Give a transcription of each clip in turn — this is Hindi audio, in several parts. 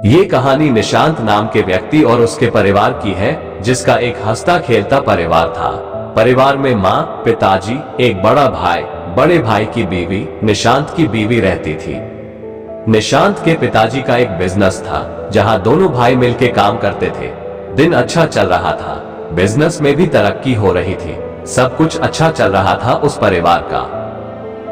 ये कहानी निशांत नाम के व्यक्ति और उसके परिवार की है, जिसका एक हंसता खेलता परिवार था। परिवार में माँ, पिताजी, एक बड़ा भाई, बड़े भाई की बीवी, निशांत की बीवी रहती थी। निशांत के पिताजी का एक बिजनेस था, जहाँ दोनों भाई मिलके काम करते थे। दिन अच्छा चल रहा था, बिजनेस में भी तरक्की हो रही थी, सब कुछ अच्छा चल रहा था उस परिवार का।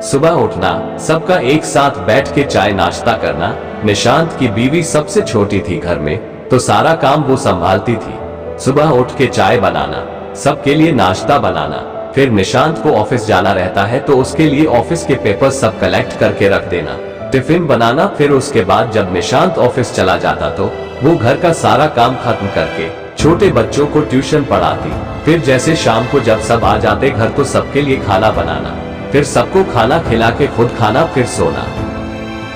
सुबह उठना, सबका एक साथ बैठ के चाय नाश्ता करना। निशांत की बीवी सबसे छोटी थी घर में, तो सारा काम वो संभालती थी। सुबह उठ के चाय बनाना, सबके लिए नाश्ता बनाना, फिर निशांत को ऑफिस जाना रहता है तो उसके लिए ऑफिस के पेपर सब कलेक्ट करके रख देना, टिफिन बनाना। फिर उसके बाद जब निशांत ऑफिस चला जाता तो वो घर का सारा काम खत्म करके छोटे बच्चों को ट्यूशन पढ़ाती। फिर जैसे शाम को जब सब आ जाते घर तो सबके लिए खाना बनाना, फिर सबको खाना खिला के खुद खाना, फिर सोना।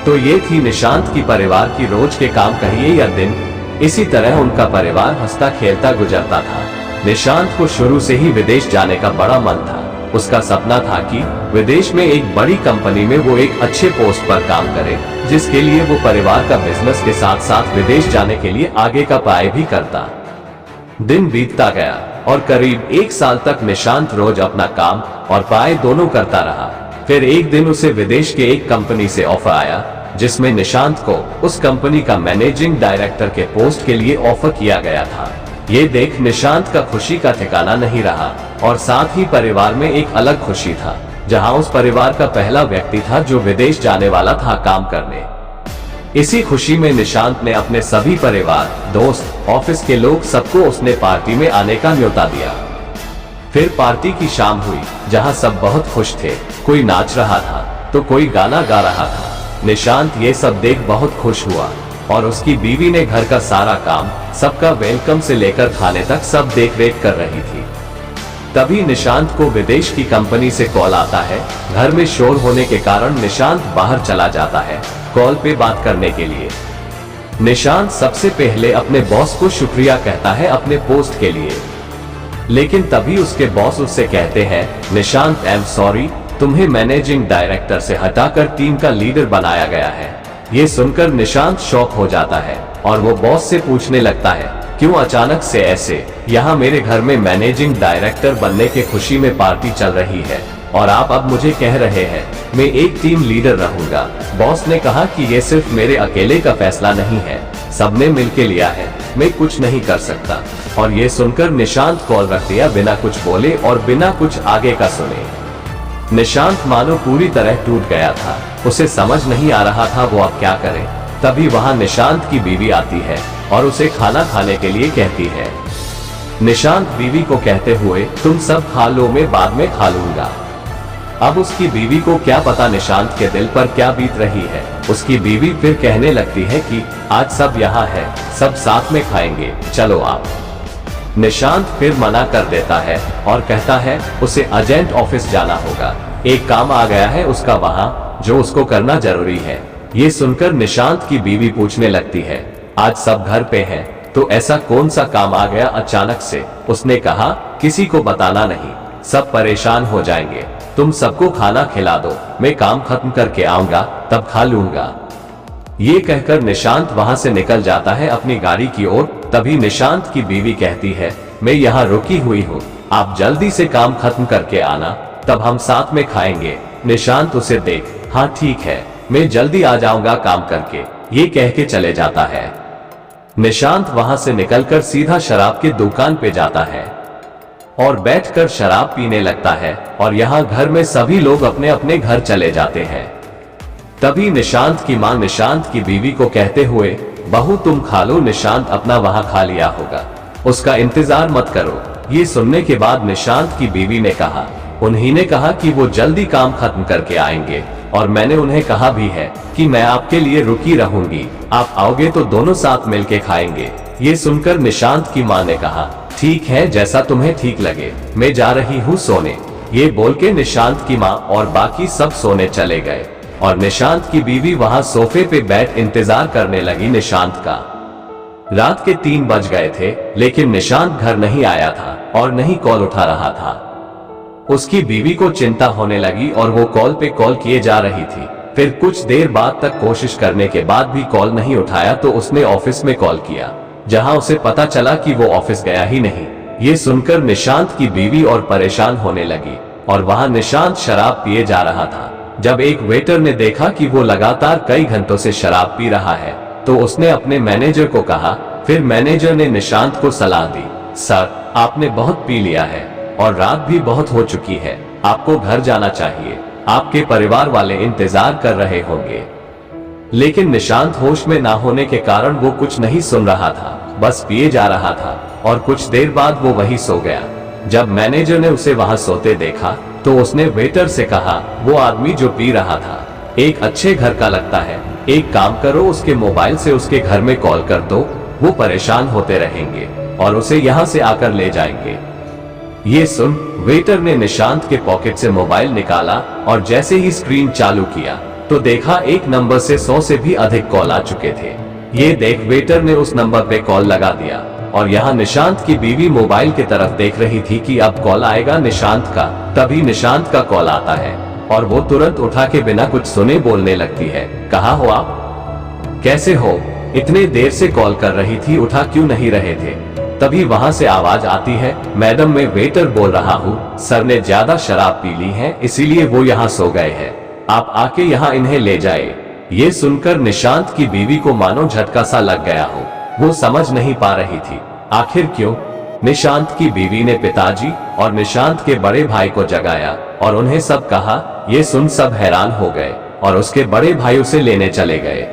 तो ये थी निशांत की परिवार की रोज के काम कहिए या दिन। इसी तरह उनका परिवार हंसता खेलता गुजरता था। निशांत को शुरू से ही विदेश जाने का बड़ा मन था। उसका सपना था कि विदेश में एक बड़ी कंपनी में वो एक अच्छे पोस्ट पर काम करे, जिसके लिए वो परिवार का बिजनेस के साथ साथ विदेश जाने के लिए आगे का पढ़ाई भी करता। दिन बीतता गया और करीब 1 साल तक निशांत रोज अपना काम और पढ़ाई दोनों करता रहा। फिर एक दिन उसे विदेश के एक कंपनी से ऑफर आया, जिसमें निशांत को उस कंपनी का मैनेजिंग डायरेक्टर के पोस्ट के लिए ऑफर किया गया था। ये देख निशांत का खुशी का ठिकाना नहीं रहा और साथ ही परिवार में एक अलग खुशी था, जहां उस परिवार का पहला व्यक्ति था जो विदेश जाने वाला था काम करने। इसी खुशी में निशांत ने अपने सभी परिवार, दोस्त, ऑफिस के लोग सबको उसने पार्टी में आने का न्योता दिया। फिर पार्टी की शाम हुई, जहां सब बहुत खुश थे। कोई नाच रहा था तो कोई गाना गा रहा था। निशांत ये सब देख बहुत खुश हुआ और उसकी बीवी ने घर का सारा काम, सबका वेलकम से लेकर खाने तक सब देख रेख कर रही थी। तभी निशांत को विदेश की कंपनी से कॉल आता है। घर में शोर होने के कारण निशांत बाहर चला जाता है कॉल पे बात करने के लिए। निशांत सबसे पहले अपने बॉस को शुक्रिया कहता है अपने पोस्ट के लिए, लेकिन तभी उसके बॉस उससे कहते हैं, निशांत, आई एम सॉरी, तुम्हें मैनेजिंग डायरेक्टर से हटाकर टीम का लीडर बनाया गया है। ये सुनकर निशांत शॉक हो जाता है और वो बॉस से पूछने लगता है, क्यों अचानक से ऐसे? यहाँ मेरे घर में मैनेजिंग डायरेक्टर बनने के खुशी में पार्टी चल रही है और आप अब मुझे कह रहे हैं मैं एक टीम लीडर रहूंगा। बॉस ने कहा कि ये सिर्फ मेरे अकेले का फैसला नहीं है, सबने मिलके लिया है, मैं कुछ नहीं कर सकता। और ये सुनकर निशांत कॉल रख दिया बिना कुछ बोले और बिना कुछ आगे का सुने। निशांत मानो पूरी तरह टूट गया था, उसे समझ नहीं आ रहा था वो अब क्या करे। तभी वहां निशांत की बीवी आती है और उसे खाना खाने के लिए कहती है। निशांत बीवी को कहते हुए, तुम सब खा लो, मैं बाद में खा लूंगा। अब उसकी बीवी को क्या पता निशांत के दिल पर क्या बीत रही है। उसकी बीवी फिर कहने लगती है कि आज सब यहाँ है, सब साथ में खाएंगे, चलो आप। निशांत फिर मना कर देता है और कहता है उसे अर्जेंट ऑफिस जाना होगा, एक काम आ गया है उसका वहाँ, जो उसको करना जरूरी है। ये सुनकर निशांत की बीवी पूछने लगती है, आज सब घर पे हैं, तो ऐसा कौन सा काम आ गया अचानक से? उसने कहा, किसी को बताना नहीं, सब परेशान हो जाएंगे, तुम सबको खाना खिला दो, मैं काम खत्म करके आऊंगा तब खा लूंगा। ये कहकर निशांत वहां से निकल जाता है अपनी गाड़ी की ओर। तभी निशांत की बीवी कहती है, मैं यहाँ रुकी हुई हूँ, आप जल्दी से काम खत्म करके आना, तब हम साथ में खाएंगे। निशांत उसे देख, हाँ ठीक है, मैं जल्दी आ जाऊंगा काम करके, ये कह के चले जाता है। निशांत वहां से निकलकर सीधा शराब की दुकान पे जाता है और बैठकर शराब पीने लगता है और यहाँ घर में सभी लोग अपने अपने घर चले जाते हैं। तभी निशांत की मां निशांत की बीवी को कहते हुए, बहू तुम खा लो, निशांत अपना वहां खा लिया होगा, उसका इंतजार मत करो। ये सुनने के बाद निशांत की बीवी ने कहा, उन्हीं ने कहा कि वो जल्दी काम खत्म करके आएंगे और मैंने उन्हें कहा भी है कि मैं आपके लिए रुकी रहूंगी, आप आओगे तो दोनों साथ मिलके खाएंगे। ये सुनकर निशांत की मां ने कहा, ठीक है, जैसा तुम्हें ठीक लगे, मैं जा रही हूँ सोने। ये बोल के निशांत की मां और बाकी सब सोने चले गए और निशांत की बीवी वहां सोफे पे बैठ इंतजार करने लगी निशांत का। रात के 3 बज गए थे, लेकिन निशांत घर नहीं आया था और नहीं कॉल उठा रहा था। उसकी बीवी को चिंता होने लगी और वो कॉल पे कॉल किए जा रही थी, फिर कुछ देर बाद तक कोशिश करने के बाद भी कॉल नहीं उठाया तो उसने ऑफिस में कॉल किया, जहां उसे पता चला कि वो ऑफिस गया ही नहीं। ये सुनकर निशांत की बीवी और परेशान होने लगी और वहां निशांत शराब पिए जा रहा था। जब एक वेटर ने देखा कि वो लगातार कई घंटों से शराब पी रहा है तो उसने अपने मैनेजर को कहा। फिर मैनेजर ने निशांत को सलाह दी, सर आपने बहुत पी लिया है और रात भी बहुत हो चुकी है, आपको घर जाना चाहिए, आपके परिवार वाले इंतजार कर रहे होंगे। लेकिन निशांत होश में ना होने के कारण वो कुछ नहीं सुन रहा था, बस पिए जा रहा था और कुछ देर बाद वो वहीं सो गया। जब मैनेजर ने उसे वहां सोते देखा तो उसने वेटर से कहा, वो आदमी जो पी रहा था एक अच्छे घर का लगता है, एक काम करो उसके मोबाइल से उसके घर में कॉल कर दो, वो परेशान होते रहेंगे और उसे यहाँ से आकर ले जाएंगे। ये सुन वेटर ने निशांत के पॉकेट से मोबाइल निकाला और जैसे ही स्क्रीन चालू किया तो देखा एक नंबर से 100 से भी अधिक कॉल आ चुके थे। ये देख वेटर ने उस नंबर पे कॉल लगा दिया और यहाँ निशांत की बीवी मोबाइल की तरफ देख रही थी कि अब कॉल आएगा निशांत का। तभी निशांत का कॉल आता है और वो तुरंत उठा के बिना कुछ सुने बोलने लगती है, कहाँ हो आप, कैसे हो, इतने देर से कॉल कर रही थी, उठा क्यों नहीं रहे थे। तभी वहां से आवाज आती है, मैडम मैं वेटर बोल रहा हूँ, सर ने ज्यादा शराब पी ली है इसीलिए वो यहाँ सो गए हैं, आप आके यहाँ इन्हें ले जाए। ये सुनकर निशांत की बीवी को मानो झटका सा लग गया हो, वो समझ नहीं पा रही थी आखिर क्यों। निशांत की बीवी ने पिताजी और निशांत के बड़े भाई को जगाया और उन्हें सब कहा। ये सुन सब हैरान हो गए और उसके बड़े भाई उसे लेने चले गए।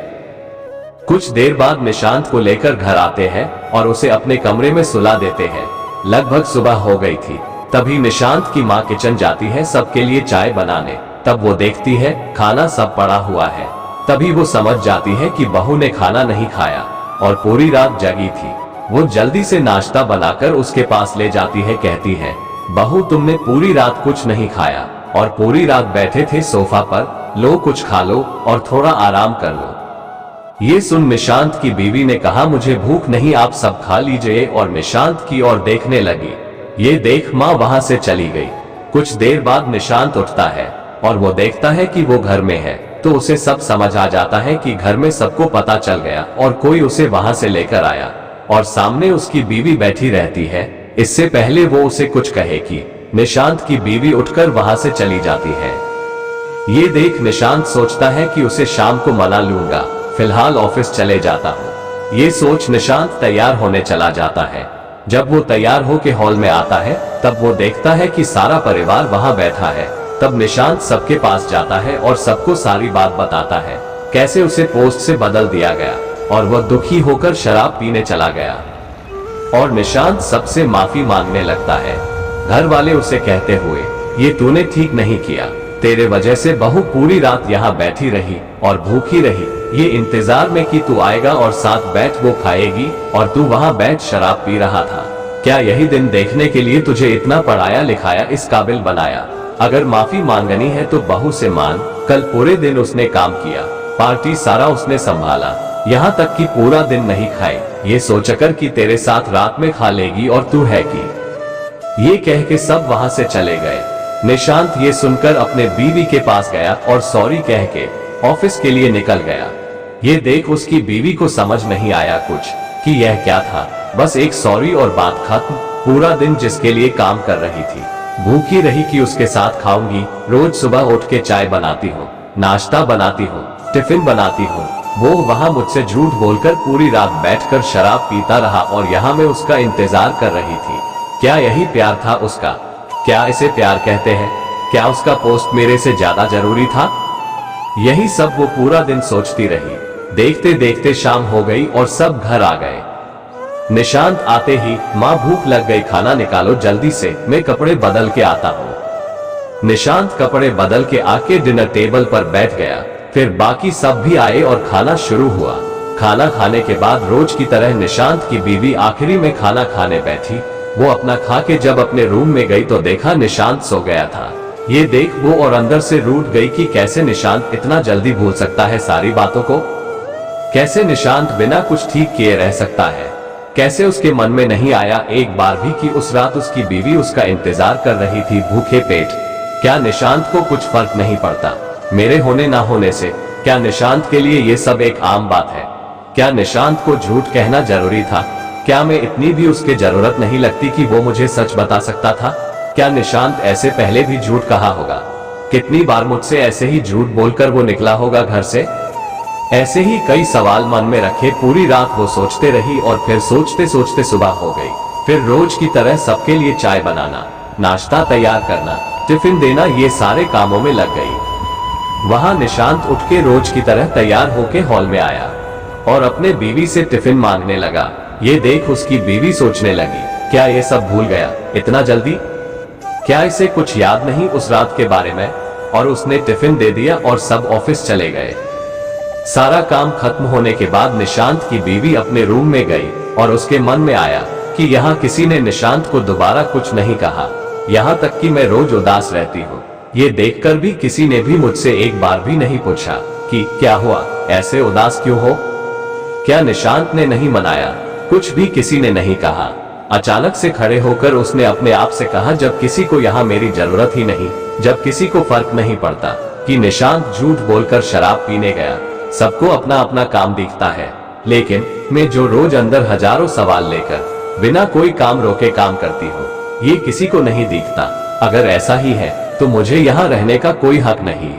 कुछ देर बाद निशांत को लेकर घर आते हैं और उसे अपने कमरे में सुला देते हैं। लगभग सुबह हो गई थी, तभी निशांत की माँ किचन जाती है सबके लिए चाय बनाने। तब वो देखती है खाना सब पड़ा हुआ है। तभी वो समझ जाती है कि बहू ने खाना नहीं खाया और पूरी रात जगी थी। वो जल्दी से नाश्ता बनाकर उसके पास ले जाती है, कहती है, बहू तुमने पूरी रात कुछ नहीं खाया और पूरी रात बैठे थे सोफा पर, लो कुछ खा लो और थोड़ा आराम कर लो। ये सुन निशांत की बीवी ने कहा, मुझे भूख नहीं, आप सब खा लीजिए, और निशांत की ओर देखने लगी। ये देख माँ वहां से चली गई। कुछ देर बाद निशांत उठता है और वो देखता है कि वो घर में है, तो उसे सब समझ आ जाता है कि घर में सबको पता चल गया और कोई उसे वहां से लेकर आया और सामने उसकी बीवी बैठी रहती है। इससे पहले वो उसे कुछ कहे कि निशांत की बीवी उठकर वहां से चली जाती है। ये देख निशांत सोचता है कि उसे शाम को मना लूंगा, फिलहाल ऑफिस चले जाता हूँ। ये सोच निशांत तैयार होने चला जाता है। जब वो तैयार होके हॉल में आता है तब वो देखता है कि सारा परिवार वहां बैठा है। तब निशांत सबके पास जाता है और सबको सारी बात बताता है, कैसे उसे पोस्ट से बदल दिया गया और वह दुखी होकर शराब पीने चला गया। और निशांत सबसे माफी मांगने लगता है। घर वाले उसे कहते हुए, ये तूने ठीक नहीं किया, तेरे वजह से बहू पूरी रात यहाँ बैठी रही और भूखी रही, ये इंतजार में कि तू आएगा और साथ बैठ वो खाएगी और तू वहाँ बैठ शराब पी रहा था। क्या यही दिन देखने के लिए तुझे इतना पढ़ाया लिखाया, इस काबिल बनाया? अगर माफी मांगनी है तो बहू से मांग। कल पूरे दिन उसने काम किया, पार्टी सारा उसने संभाला, यहाँ तक कि पूरा दिन नहीं खाई, ये सोचकर कि तेरे साथ रात में खा लेगी और तू है कि। ये कह के सब वहां से चले गए। निशांत ये सुनकर अपने बीवी के पास गया और सॉरी कह के ऑफिस के लिए निकल गया। ये देख उसकी बीवी को समझ नहीं आया कुछ कि यह क्या था, बस एक सॉरी और बात खत्म। पूरा दिन जिसके लिए काम कर रही थी, भूखी रही कि उसके साथ खाऊंगी, रोज सुबह उठ के चाय बनाती हूँ, नाश्ता बनाती हूँ, टिफिन बनाती हूँ, वो वहाँ मुझसे झूठ बोलकर पूरी रात बैठकर शराब पीता रहा और यहाँ मैं उसका इंतजार कर रही थी। क्या यही प्यार था उसका? क्या इसे प्यार कहते हैं? क्या उसका पोस्ट मेरे से ज्यादा जरूरी था? यही सब वो पूरा दिन सोचती रही। देखते देखते शाम हो गई और सब घर आ गए। निशांत आते ही, माँ भूख लग गई, खाना निकालो जल्दी से, मैं कपड़े बदल के आता हूँ। निशांत कपड़े बदल के आके डिनर टेबल पर बैठ गया। फिर बाकी सब भी आए और खाना शुरू हुआ। खाना खाने के बाद रोज की तरह निशांत की बीवी आखिरी में खाना खाने बैठी। वो अपना खा के जब अपने रूम में गई तो देखा निशांत सो गया था। ये देख वो और अंदर से रूठ गई कि कैसे निशांत इतना जल्दी भूल सकता है सारी बातों को, कैसे निशांत बिना कुछ ठीक किए रह सकता है, कैसे उसके मन में नहीं आया एक बार भी कि उस रात उसकी बीवी उसका इंतजार कर रही थी भूखे पेट। क्या निशांत को कुछ फर्क नहीं पड़ता? मेरे होने ना होने से क्या निशांत के लिए ये सब एक आम बात है? क्या निशांत को झूठ कहना जरूरी था? क्या मैं इतनी भी उसके जरूरत नहीं लगती कि वो मुझे सच बता सकता था? क्या निशांत ऐसे पहले भी झूठ कहा होगा? कितनी बार मुझसे ऐसे ही झूठ बोलकर वो निकला होगा घर से? ऐसे ही कई सवाल मन में रखे पूरी रात वो सोचते रही और फिर सोचते सोचते सुबह हो गई। फिर रोज की तरह सबके लिए चाय बनाना, नाश्ता तैयार करना, टिफिन देना, ये सारे कामों में लग गई। वहां निशांत उठ के रोज की तरह तैयार होके हॉल में आया और अपने बीवी से टिफिन मांगने लगा। ये देख उसकी बीवी सोचने लगी, क्या ये सब भूल गया इतना जल्दी? क्या इसे कुछ याद नहीं उस रात के बारे में? और उसने टिफिन दे दिया और सब ऑफिस चले गए। सारा काम खत्म होने के बाद निशांत की बीवी अपने रूम में गई और उसके मन में आया कि यहाँ किसी ने निशांत को दोबारा कुछ नहीं कहा, यहाँ तक कि मैं रोज उदास रहती हूँ। ये देखकर भी किसी ने भी मुझसे एक बार भी नहीं पूछा कि क्या हुआ, ऐसे उदास क्यों हो? क्या निशांत ने नहीं मनाया? कुछ भी किसी ने नहीं कहा। अचानक से खड़े होकर उसने अपने आप से कहा, जब किसी को यहाँ मेरी जरूरत ही नहीं, जब किसी को फर्क नहीं पड़ता कि निशांत झूठ बोलकर शराब पीने गया, सबको अपना अपना काम दिखता है, लेकिन मैं जो रोज अंदर हजारों सवाल लेकर बिना कोई काम रोके काम करती हूँ, ये किसी को नहीं दिखता। अगर ऐसा ही है तो मुझे यहाँ रहने का कोई हक नहीं।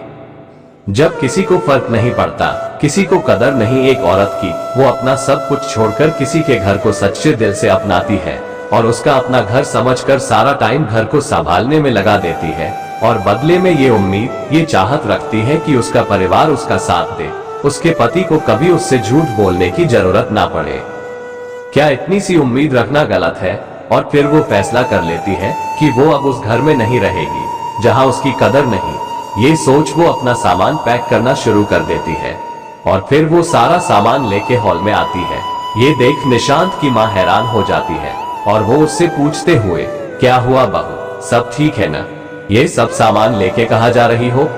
जब किसी को फर्क नहीं पड़ता, किसी को कदर नहीं एक औरत की, वो अपना सब कुछ छोड़कर किसी के घर को सच्चे दिल से अपनाती है और उसका अपना घर समझकर सारा टाइम घर को संभालने में लगा देती है और बदले में ये उम्मीद, ये चाहत रखती है कि उसका परिवार उसका साथ दे, उसके पति को कभी उससे झूठ बोलने की जरूरत ना पड़े। क्या इतनी सी उम्मीद रखना गलत है? और फिर वो फैसला कर लेती है कि वो अब उस घर में नहीं रहेगी जहां उसकी कदर नहीं। ये सोच वो अपना सामान पैक करना शुरू कर देती है और फिर वो सारा सामान लेके हॉल में आती है। ये देख निशांत की माँ हैरान हो जाती है और वो उससे पूछते हुए, क्या हुआ बहू, सब ठीक है ना? ये सब सामान लेके कहाँ जा रही हो?